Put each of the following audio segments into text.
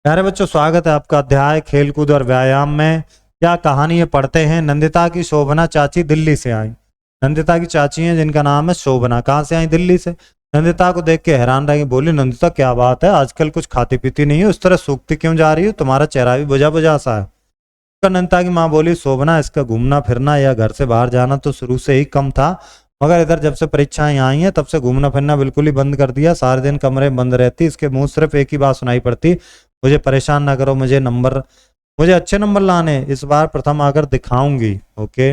प्यारे बच्चों, स्वागत है आपका अध्याय खेलकूद और व्यायाम में। क्या कहानी है पढ़ते हैं। नंदिता की शोभना चाची दिल्ली से आई। नंदिता की चाची हैं जिनका नाम है शोभना। कहाँ से आई? दिल्ली से। नंदिता को देख के हैरान रह गई। बोली, नंदिता क्या बात है, आजकल कुछ खाती पीती नहीं है, उस तरह सूखती क्यों जा रही हो? तुम्हारा चेहरा भी बुझा बुझा सा है। नंदिता की माँ बोली, शोभना, इसका घूमना फिरना या घर से बाहर जाना तो शुरू से ही कम था, मगर इधर जब से परीक्षाएं आई हैं तब से घूमना फिरना बिल्कुल ही बंद कर दिया। सारे दिन कमरे में बंद रहती, इसके मुंह सिर्फ एक ही बात सुनाई पड़ती, मुझे परेशान ना करो, मुझे अच्छे नंबर लाने, इस बार प्रथम आकर दिखाऊंगी। ओके,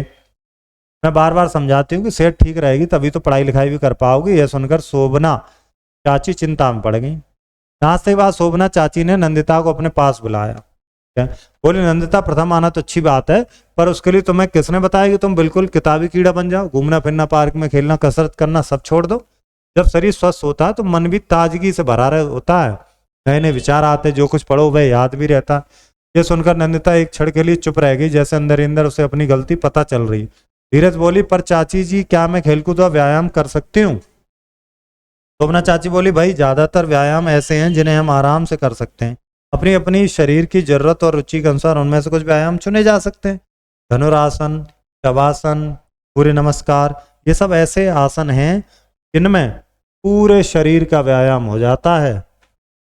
मैं बार बार समझाती हूँ कि सेहत ठीक रहेगी तभी तो पढ़ाई लिखाई भी कर पाओगी। यह सुनकर शोभना चाची चिंता में पड़ गई। नाश्ते के बाद शोभना चाची ने नंदिता को अपने पास बुलाया। क्या? बोली, नंदिता, प्रथम आना तो अच्छी बात है, पर उसके लिए तुम्हें किसने बताया कि तुम बिल्कुल किताबी कीड़ा बन जाओ? घूमना फिरना, पार्क में खेलना, कसरत करना सब छोड़ दो। जब शरीर स्वस्थ होता है तो मन भी ताजगी से भरा होता है, नए नए विचार आते, जो कुछ पढ़ो वह याद भी रहता है। ये सुनकर नंदिता एक क्षण के लिए चुप रह गई, जैसे अंदर ही अंदर उसे अपनी गलती पता चल रही। धीरज बोली, पर चाची जी, क्या मैं खेलकूद और व्यायाम कर सकती हूँ? शोभना चाची बोली, भाई, ज्यादातर व्यायाम ऐसे हैं जिन्हें हम आराम से कर सकते हैं। अपनी अपनी शरीर की जरूरत और रुचि के अनुसार उनमें से कुछ व्यायाम चुने जा सकते हैं। धनुरासन, शवासन, सूर्य नमस्कार, ये सब ऐसे आसन हैं जिनमें पूरे शरीर का व्यायाम हो जाता है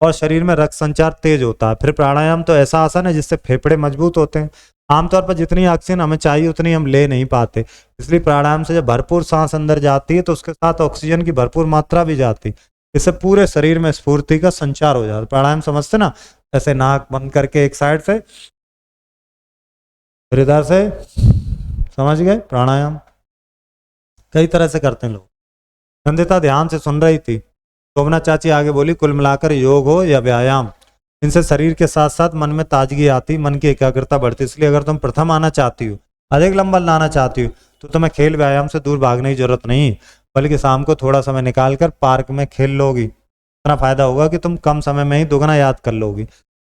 और शरीर में रक्त संचार तेज होता है। फिर प्राणायाम तो ऐसा आसन है जिससे फेफड़े मजबूत होते हैं। आमतौर पर जितनी ऑक्सीजन हमें चाहिए उतनी हम ले नहीं पाते, इसलिए प्राणायाम से जब भरपूर सांस अंदर जाती है तो उसके साथ ऑक्सीजन की भरपूर मात्रा भी जाती है। इससे पूरे शरीर में स्फूर्ति का संचार हो जाता है। प्राणायाम समझते ना? ऐसे नाक बंद करके एक साइड से, फिर इधर से, समझ गए? प्राणायाम कई तरह से करते हैं लोग। नंदिता ध्यान से सुन रही थी। शोभना चाची आगे बोली, कुल मिलाकर योग हो या व्यायाम, इनसे शरीर के साथ साथ मन में ताजगी आती, मन की एकाग्रता बढ़ती। इसलिए अगर तुम प्रथम आना चाहती हो, अधिक लंबा लाना चाहती हो, तो तुम्हें खेल व्यायाम से दूर भागने की जरूरत नहीं, बल्कि शाम को थोड़ा समय निकाल कर पार्क में खेल लोगी। इतना फायदा होगा कि तुम कम समय में ही दोगुना याद कर लोगी,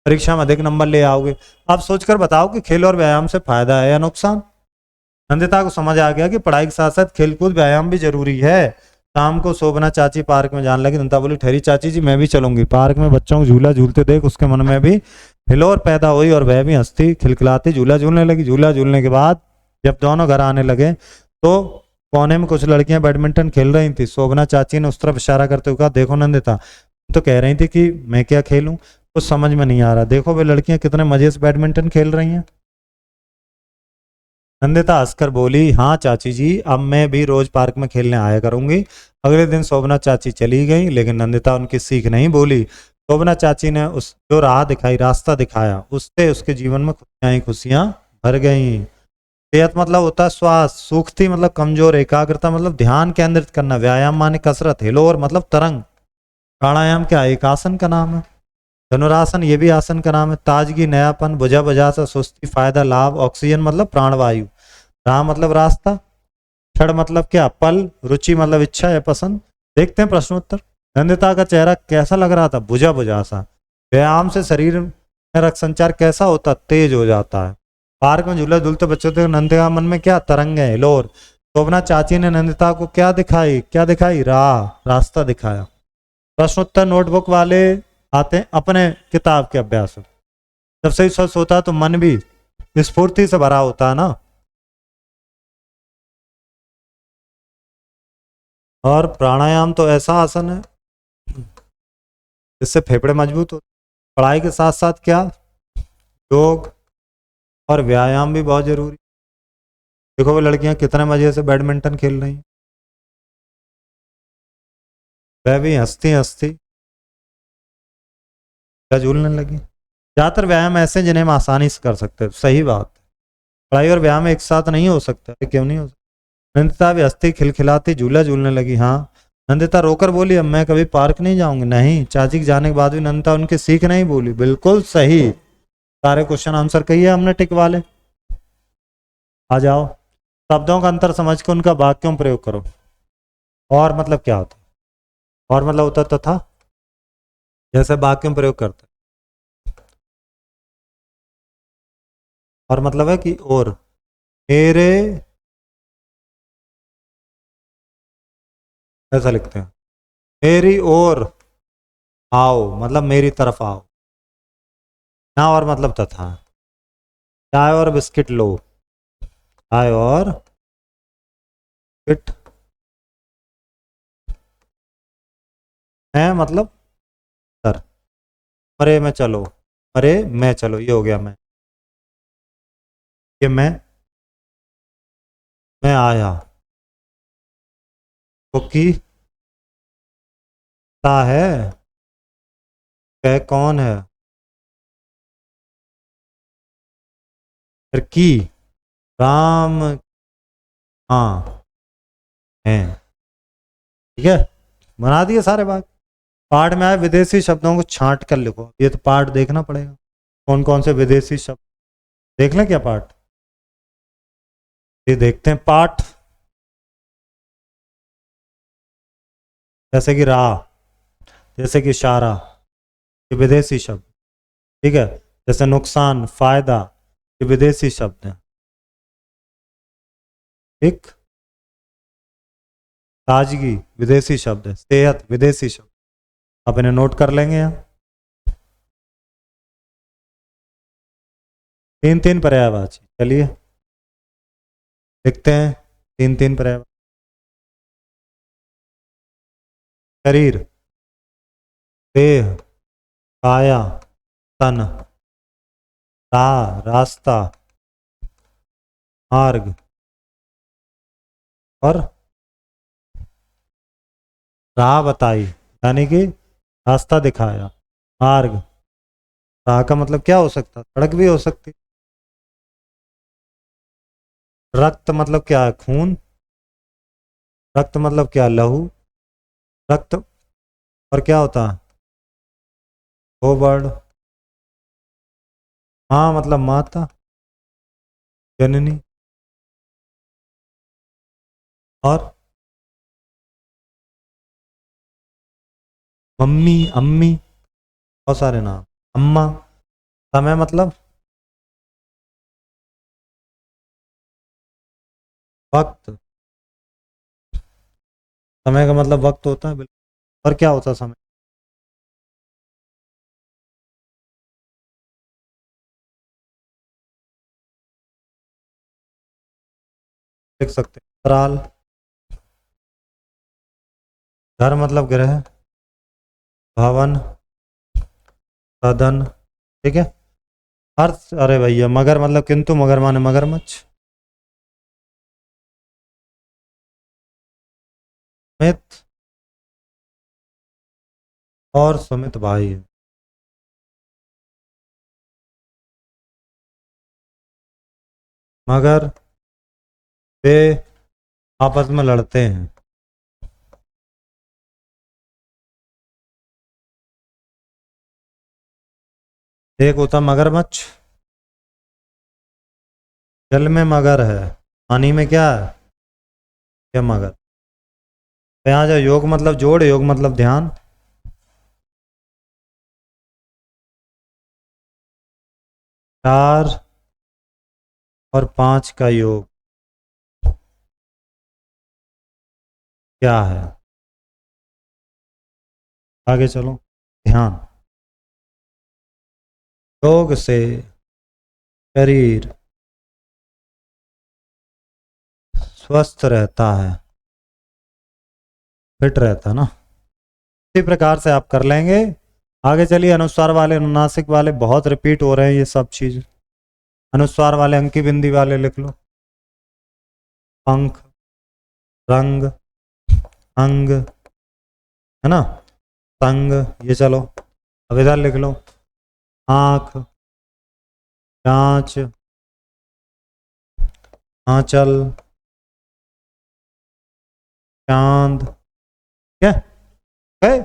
परीक्षा में अधिक नंबर ले आओगे। अब सोचकर बताओ कि खेल और व्यायाम से फायदा है या नुकसान? नंदिता को समझ आ गया कि पढ़ाई के साथ साथ खेलकूद व्यायाम भी जरूरी है। शाम को शोभना चाची पार्क में जाने लगी। नंदिता बोली, ठहरी चाची जी, मैं भी चलूंगी। पार्क में बच्चों को झूला झूलते देख उसके मन में भी हिलोर पैदा हुई और वह भी हंसती खिलखिलाती झूला झूलने लगी। झूला झूलने के बाद जब दोनों घर आने लगे तो कोने में कुछ लड़कियां बैडमिंटन खेल रही थी। शोभना चाची ने उस तरफ इशारा करते हुए कहा, देखो नंदिता, तो कह रही थी कि मैं क्या खेलूं, कुछ समझ में नहीं आ रहा, देखो वे लड़कियां कितने मजे से बैडमिंटन खेल रही हैं। नंदिता हंसकर बोली, हाँ चाची जी, अब मैं भी रोज पार्क में खेलने आया करूंगी। अगले दिन शोभना चाची चली गई, लेकिन नंदिता उनकी सीख नहीं भूली। शोभना चाची ने उस जो राह दिखाई, रास्ता दिखाया, उससे उसके जीवन में खुशियां ही खुशियां भर गईं। सेहत मतलब होता है स्वास्थ्य, सूखती मतलब कमजोर, एकाग्रता मतलब ध्यान केंद्रित करना, व्यायाम माने कसरत, हिलोर मतलब तरंग, प्राणायाम क्या एक आसन का नाम है, धनुरासन ये भी आसन का नाम है, ताजगी नयापन, बुझा बुझा सा सुस्ती, फायदा लाभ, ऑक्सीजन मतलब प्राणवायु, राह मतलब रास्ता, क्षण मतलब क्या पल, रुचि मतलब इच्छा या पसंद। देखते हैं प्रश्नोत्तर। नंदिता का चेहरा कैसा लग रहा था? बुझा बुझा सा। व्यायाम से शरीर में रक्त संचार कैसा होता? तेज हो जाता है। पार्क में झूला झूलते बच्चों थे। नंदिता मन में क्या तरंग है, हिलोर। शोभना चाची ने नंदिता को क्या दिखाई? राह, रास्ता दिखाया। प्रश्नोत्तर नोटबुक वाले आते हैं अपने किताब के अभ्यास में। जब सही स्वस्थ होता है तो मन भी स्फूर्ति से भरा होता है ना। और प्राणायाम तो ऐसा आसन है जिससे फेफड़े मजबूत होते। पढ़ाई के साथ साथ क्या योग और व्यायाम भी बहुत जरूरी। देखो वो लड़कियां कितने मजे से बैडमिंटन खेल रही हैं, वह भी हंसती हंसती या झूलने लगी। ज्यादातर व्यायाम ऐसे हैं जिन्हें हम आसानी से कर सकते हैं। सही बात। पढ़ाई और व्यायाम एक साथ नहीं हो सकता, क्यों नहीं हो सकता? नंदिता भी हंसती खिलखिलाती झूला झूलने लगी। हाँ। नंदिता रोकर बोली, अब मैं कभी पार्क नहीं जाऊंगी। नहीं। चाची के जाने के बाद भी नंदिता उनकी सीख नहीं बोली। बिल्कुल सही। सारे क्वेश्चन आंसर कहिए हमने टिक वाले। आ जाओ। शब्दों का अंतर समझ के उनका वाक्यों में प्रयोग करो। और मतलब क्या होता है? और मतलब होता है तथा, जैसे वाक्यों में प्रयोग करते हैं। और मतलब है कि और, मेरे, ऐसा लिखते हैं। मेरी ओर आओ मतलब मेरी तरफ आओ। ना और मतलब तथा। चाय और बिस्किट लो, चाय और बिस्किट है मतलब सर। मरे में चलो, मरे मैं चलो, ये हो गया मैं। ये मैं आया। कुकी ता है, कह कौन है, फिर की राम, हाँ है। ठीक है, बना दिए सारे बात। पाठ में आए विदेशी शब्दों को छांट कर लिखो, ये तो पाठ देखना पड़ेगा कौन कौन से विदेशी शब्द। देख लें क्या पाठ, ये देखते हैं पाठ। जैसे कि राह, जैसे कि इशारा, ये विदेशी शब्द। ठीक है, जैसे नुकसान, फायदा, ये विदेशी शब्द हैं। ठीक, ताजगी विदेशी शब्द है, सेहत विदेशी शब्द। आप इन्हें नोट कर लेंगे यहाँ। तीन तीन पर्यायवाची, चलिए लिखते हैं तीन तीन पर्यायवाची। शरीर, देह, काया, तन, राह रास्ता, मार्ग और राह बताई, यानी कि रास्ता दिखाया। मार्ग, राह का मतलब क्या हो सकता, सड़क भी हो सकती। रक्त मतलब क्या है, खून। रक्त मतलब क्या, लहू। रक्त और क्या होता है, गोबर्ड। हाँ मतलब माता, जननी। और मम्मी, अम्मी, बहुत सारे नाम। अम्मा। समय मतलब वक्त, समय का मतलब वक्त होता है बिल्कुल। और क्या होता है समय, लिख सकते हैं अंतराल। घर मतलब ग्रह, भवन, सदन। ठीक है, अर्थ, अरे भैया मगर मतलब किंतु, मगर माने मगरमच्छ। मित और सुमित भाई है। मगर वे आपस में लड़ते हैं। एक होता मगरमच्छ, जल में मगर है, पानी में क्या है, क्या मगर। तो यहाँ जो योग मतलब जोड़, योग मतलब ध्यान। चार और पांच का योग क्या है, आगे चलो। ध्यान, योग से शरीर स्वस्थ रहता है, फिट रहता है ना। इसी प्रकार से आप कर लेंगे। आगे चलिए, अनुस्वार वाले अनुनासिक वाले बहुत रिपीट हो रहे हैं ये सब चीज। अनुस्वार वाले अंकी बिंदी वाले लिख लो। पंख, रंग, अंग, है ना, संग, ये चलो। अब इधर लिख लो, आंख, जांच, आंचल, चांद। क्या है,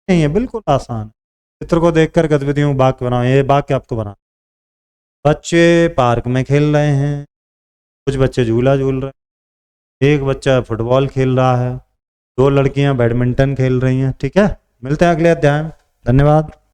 नहीं है, बिल्कुल आसान। चित्र को देखकर गतिविधियों में वाक्य बनाओ, ये वाक्य आपको बना। बच्चे पार्क में खेल रहे हैं, कुछ बच्चे झूला झूल रहे हैं, एक बच्चा फुटबॉल खेल रहा है, दो लड़कियां बैडमिंटन खेल रही हैं। ठीक है, मिलते हैं अगले अध्याय में। धन्यवाद।